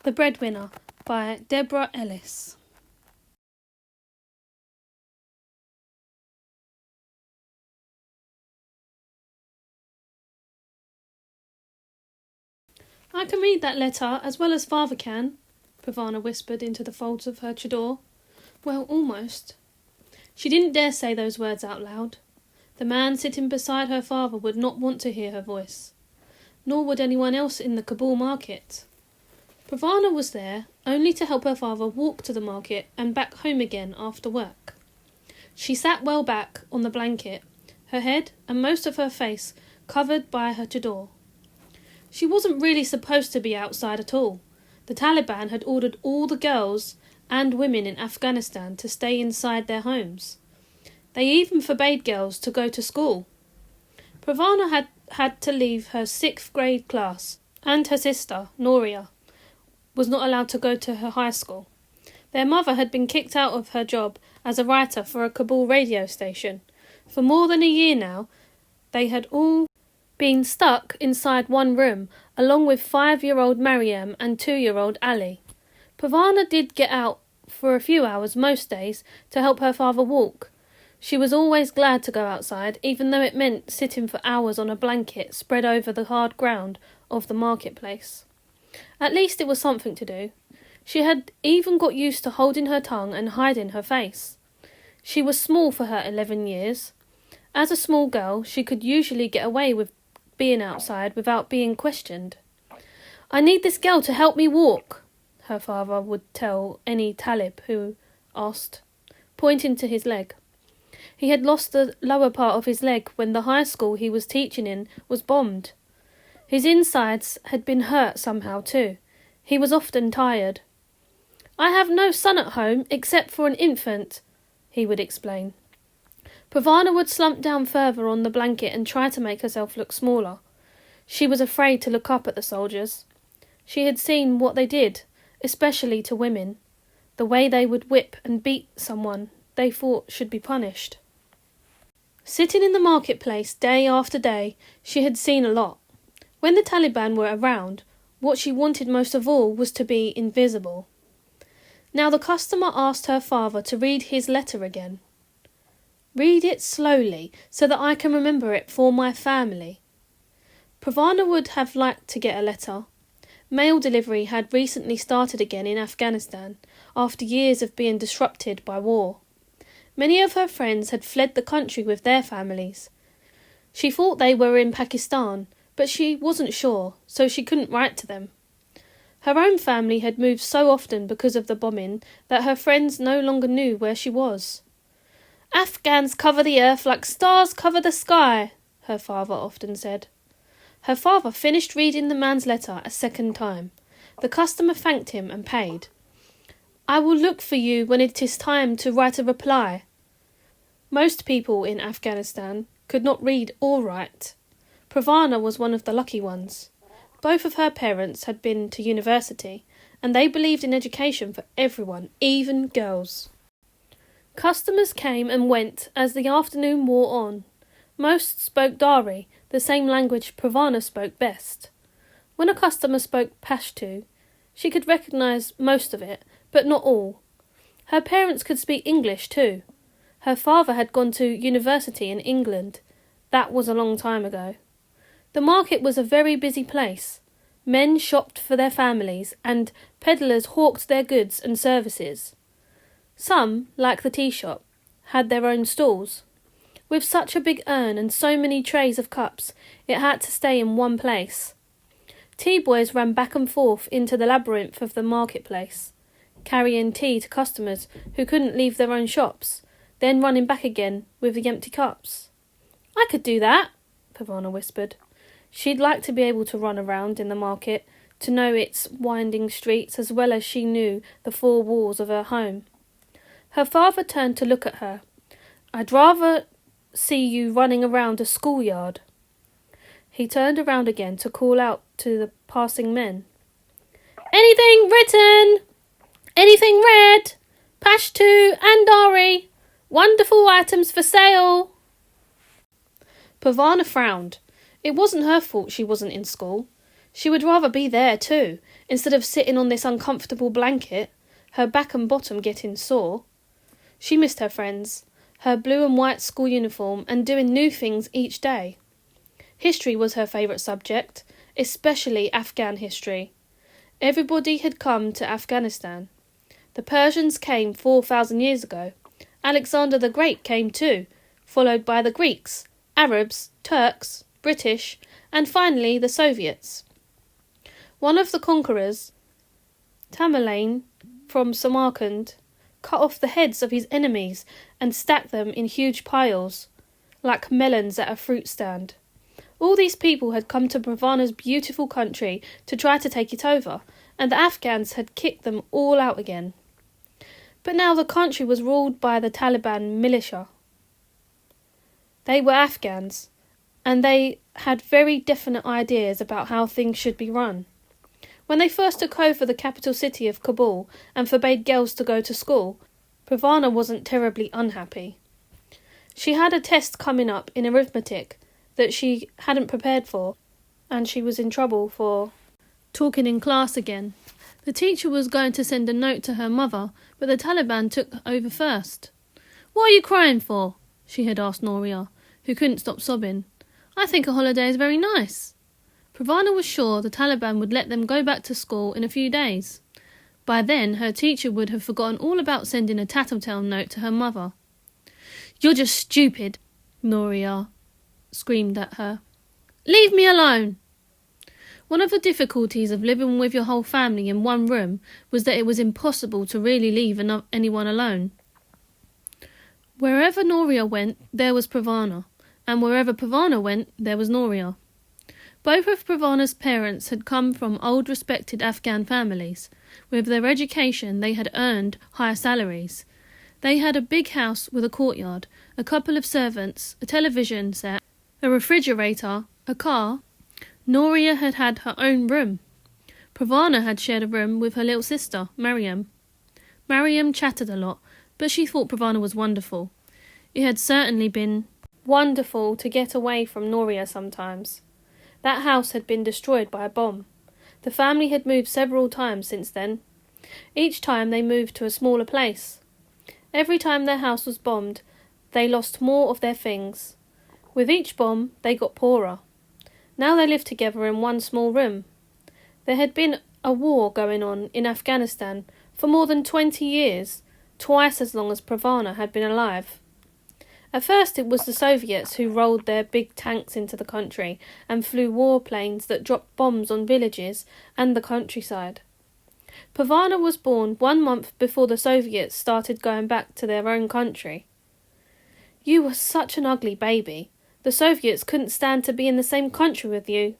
The Breadwinner by Deborah Ellis. I can read that letter as well as father can, Provana whispered into the folds of her chador. Well, almost. She didn't dare say those words out loud. The man sitting beside her father would not want to hear her voice, nor would anyone else in the Kabul market. Provana was there only to help her father walk to the market and back home again after work. She sat well back on the blanket, her head and most of her face covered by her chador. She wasn't really supposed to be outside at all. The Taliban had ordered all the girls and women in Afghanistan to stay inside their homes. They even forbade girls to go to school. Provana had to leave her 6th grade class, and her sister, Noria, was not allowed to go to her high school. Their mother had been kicked out of her job as a writer for a Kabul radio station. For more than a year now, they had all been stuck inside one room, along with 5-year-old Mariam and 2-year-old Ali. Provana did get out for a few hours most days to help her father walk. She was always glad to go outside, even though it meant sitting for hours on a blanket spread over the hard ground of the marketplace. At least it was something to do. She had even got used to holding her tongue and hiding her face. She was small for her 11 years. As a small girl, she could usually get away with being outside without being questioned. "I need this girl to help me walk," her father would tell any Talib who asked, pointing to his leg. He had lost the lower part of his leg when the high school he was teaching in was bombed. His insides had been hurt somehow too. He was often tired. "I have no son at home except for an infant," he would explain. Provana would slump down further on the blanket and try to make herself look smaller. She was afraid to look up at the soldiers. She had seen what they did, especially to women, the way they would whip and beat someone they thought should be punished. Sitting in the marketplace day after day, she had seen a lot. When the Taliban were around, what she wanted most of all was to be invisible. Now the customer asked her father to read his letter again. "Read it slowly, so that I can remember it for my family." Provana would have liked to get a letter. Mail delivery had recently started again in Afghanistan, after years of being disrupted by war. Many of her friends had fled the country with their families. She thought they were in Pakistan, but she wasn't sure, so she couldn't write to them. Her own family had moved so often because of the bombing that her friends no longer knew where she was. "Afghans cover the earth like stars cover the sky," her father often said. Her father finished reading the man's letter a second time. The customer thanked him and paid. "I will look for you when it is time to write a reply." Most people in Afghanistan could not read or write. Provana was one of the lucky ones. Both of her parents had been to university, and they believed in education for everyone, even girls. Customers came and went as the afternoon wore on. Most spoke Dari, the same language Provana spoke best. When a customer spoke Pashto, she could recognise most of it, but not all. Her parents could speak English too. Her father had gone to university in England. That was a long time ago. The market was a very busy place. Men shopped for their families, and peddlers hawked their goods and services. Some, like the tea shop, had their own stalls. With such a big urn and so many trays of cups, it had to stay in one place. Tea boys ran back and forth into the labyrinth of the marketplace, carrying tea to customers who couldn't leave their own shops, then running back again with the empty cups. "I could do that," Provana whispered. She'd like to be able to run around in the market, to know its winding streets as well as she knew the 4 walls of her home. Her father turned to look at her. "I'd rather see you running around a schoolyard." He turned around again to call out to the passing men. "Anything written? Anything read? Pashto and Dari. Wonderful items for sale." Provana frowned. It wasn't her fault she wasn't in school. She would rather be there too. instead of sitting on this uncomfortable blanket, her back and bottom getting sore. She missed her friends, her blue and white school uniform, and doing new things each day. History was her favourite subject, especially Afghan history. Everybody had come to Afghanistan. The Persians came 4,000 years ago. Alexander the Great came too, followed by the Greeks, Arabs, Turks, British, and finally the Soviets. One of the conquerors, Tamerlane from Samarkand, cut off the heads of his enemies and stacked them in huge piles, like melons at a fruit stand. All these people had come to Pravana's beautiful country to try to take it over, and the Afghans had kicked them all out again. But now the country was ruled by the Taliban militia. They were Afghans, and they had very definite ideas about how things should be run. When they first took over the capital city of Kabul and forbade girls to go to school, Pravana wasn't terribly unhappy. She had a test coming up in arithmetic that she hadn't prepared for, and she was in trouble for talking in class again. The teacher was going to send a note to her mother, but the Taliban took over first. "What are you crying for?" she had asked Noria, who couldn't stop sobbing. "I think a holiday is very nice." Pravana was sure the Taliban would let them go back to school in a few days. By then, her teacher would have forgotten all about sending a tattletale note to her mother. "You're just stupid," Noria screamed at her. "Leave me alone!" One of the difficulties of living with your whole family in one room was that it was impossible to really leave anyone alone. Wherever Noria went, there was Pravana, and wherever Pravana went, there was Noria. Both of Pravana's parents had come from old respected Afghan families. With their education, they had earned higher salaries. They had a big house with a courtyard, a couple of servants, a television set, a refrigerator, a car. Noria had had her own room. Pravana had shared a room with her little sister, Mariam. Mariam chatted a lot, but she thought Pravana was wonderful. It had certainly been wonderful to get away from Noria sometimes. That house had been destroyed by a bomb. The family had moved several times since then. Each time they moved to a smaller place. Every time their house was bombed, they lost more of their things. With each bomb, they got poorer. Now they lived together in one small room. There had been a war going on in Afghanistan for more than 20 years, twice as long as Pravana had been alive. At first it was the Soviets who rolled their big tanks into the country and flew warplanes that dropped bombs on villages and the countryside. Pravana was born 1 month before the Soviets started going back to their own country. "You were such an ugly baby. The Soviets couldn't stand to be in the same country with you,"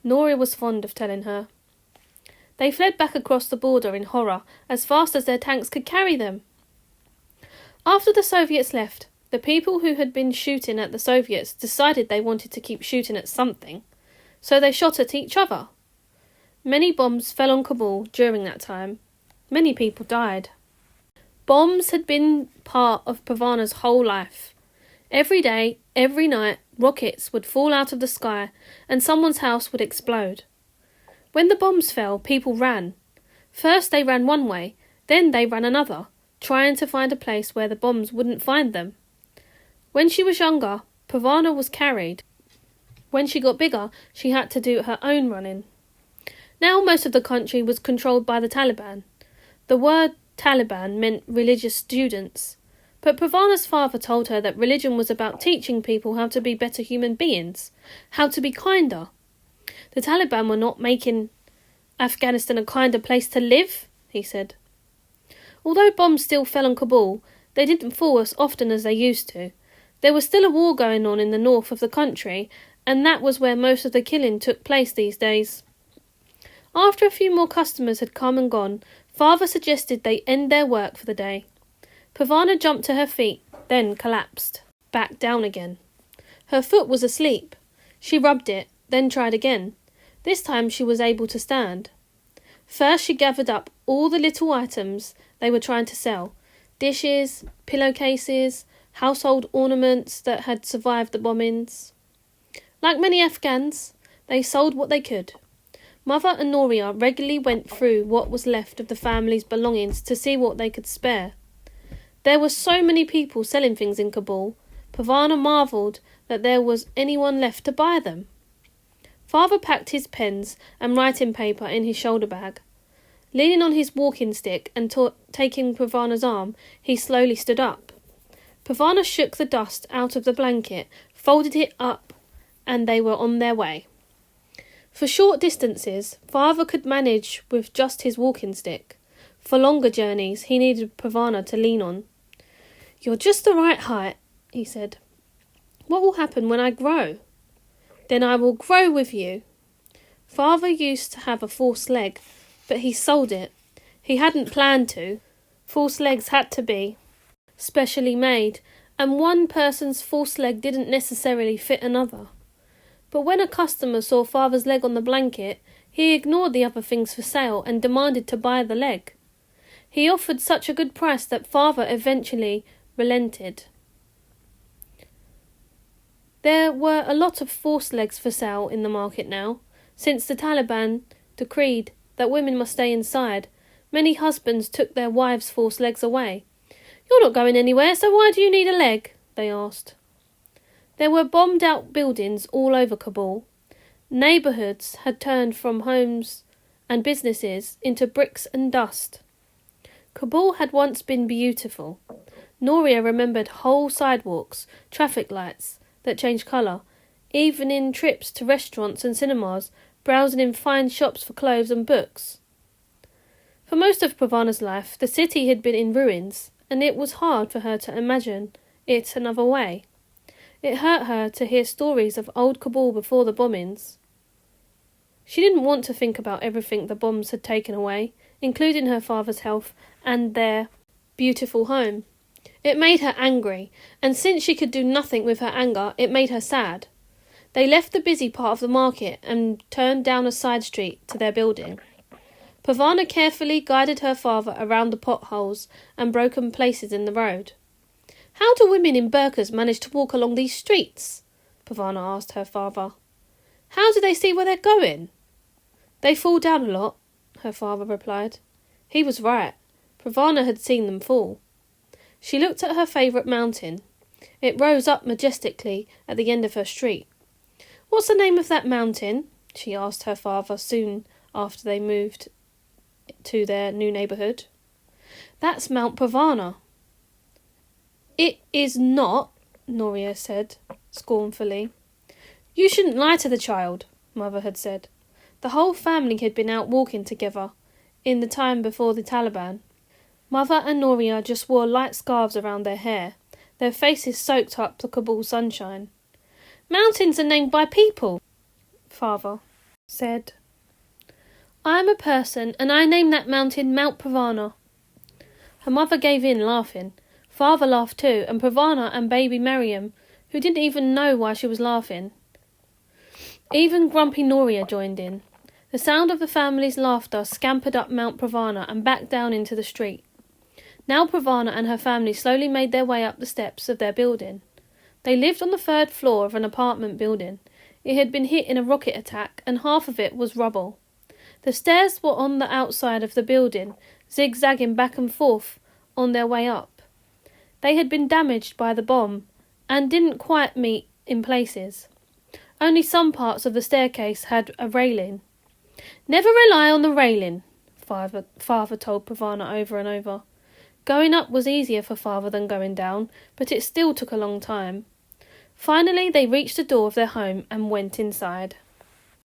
Noria was fond of telling her. They fled back across the border in horror as fast as their tanks could carry them. After the Soviets left, the people who had been shooting at the Soviets decided they wanted to keep shooting at something, so they shot at each other. Many bombs fell on Kabul during that time. Many people died. Bombs had been part of Pravana's whole life. Every day, every night, rockets would fall out of the sky and someone's house would explode. When the bombs fell, people ran. First they ran one way, then they ran another, trying to find a place where the bombs wouldn't find them. When she was younger, Pravana was carried. When she got bigger, she had to do her own running. Now most of the country was controlled by the Taliban. The word Taliban meant religious students. But Pravana's father told her that religion was about teaching people how to be better human beings, how to be kinder. The Taliban were not making Afghanistan a kinder place to live, he said. Although bombs still fell on Kabul, they didn't fall as often as they used to. There was still a war going on in the north of the country, and that was where most of the killing took place these days. After a few more customers had come and gone, father suggested they end their work for the day. Pravana jumped to her feet, then collapsed, back down again. Her foot was asleep. She rubbed it, then tried again. This time she was able to stand. First she gathered up all the little items they were trying to sell. Dishes, pillowcases, household ornaments that had survived the bombings. Like many Afghans, they sold what they could. Mother and Noria regularly went through what was left of the family's belongings to see what they could spare. There were so many people selling things in Kabul, Pavana marvelled that there was anyone left to buy them. Father packed his pens and writing paper in his shoulder bag. Leaning on his walking stick and taking Pavana's arm, he slowly stood up. Pavana shook the dust out of the blanket, folded it up, and they were on their way. For short distances, Father could manage with just his walking stick. For longer journeys, he needed Pavana to lean on. "You're just the right height," he said. "What will happen when I grow?" "Then I will grow with you." Father used to have a false leg, but he sold it. He hadn't planned to. False legs had to be specially made, and one person's false leg didn't necessarily fit another. But when a customer saw Father's leg on the blanket, he ignored the other things for sale and demanded to buy the leg. He offered such a good price that Father eventually relented. There were a lot of false legs for sale in the market now. Since the Taliban decreed that women must stay inside, many husbands took their wives' false legs away. "You're not going anywhere, so why do you need a leg?" they asked. There were bombed-out buildings all over Kabul. Neighbourhoods had turned from homes and businesses into bricks and dust. Kabul had once been beautiful. Noria remembered whole sidewalks, traffic lights that changed colour, evening trips to restaurants and cinemas, browsing in fine shops for clothes and books. For most of Pavana's life, the city had been in ruins, and it was hard for her to imagine it another way. It hurt her to hear stories of old Kabul before the bombings. She didn't want to think about everything the bombs had taken away, including her father's health and their beautiful home. It made her angry, and since she could do nothing with her anger, it made her sad. They left the busy part of the market and turned down a side street to their building. Pavana carefully guided her father around the potholes and broken places in the road. "How do women in burqas manage to walk along these streets?" Pavana asked her father. "How do they see where they're going?" "They fall down a lot," her father replied. He was right. Pavana had seen them fall. She looked at her favourite mountain. It rose up majestically at the end of her street. "What's the name of that mountain?" she asked her father soon after they moved to their new neighbourhood. "That's Mount Pavana." "It is not," Noria said scornfully. "You shouldn't lie to the child," Mother had said. The whole family had been out walking together in the time before the Taliban. Mother and Noria just wore light scarves around their hair. Their faces soaked up the Kabul sunshine. "Mountains are named by people," Father said. "I'm a person, and I named that mountain Mount Pavana." Her mother gave in, laughing. Father laughed too, and Pavana and baby Mariam, who didn't even know why she was laughing. Even grumpy Noria joined in. The sound of the family's laughter scampered up Mount Pavana and back down into the street. Now Pavana and her family slowly made their way up the steps of their building. They lived on the 3rd floor of an apartment building. It had been hit in a rocket attack, and half of it was rubble. The stairs were on the outside of the building, zigzagging back and forth on their way up. They had been damaged by the bomb, and didn't quite meet in places. Only some parts of the staircase had a railing. "Never rely on the railing," Father told Pavana over and over. Going up was easier for Father than going down, but it still took a long time. Finally they reached the door of their home and went inside.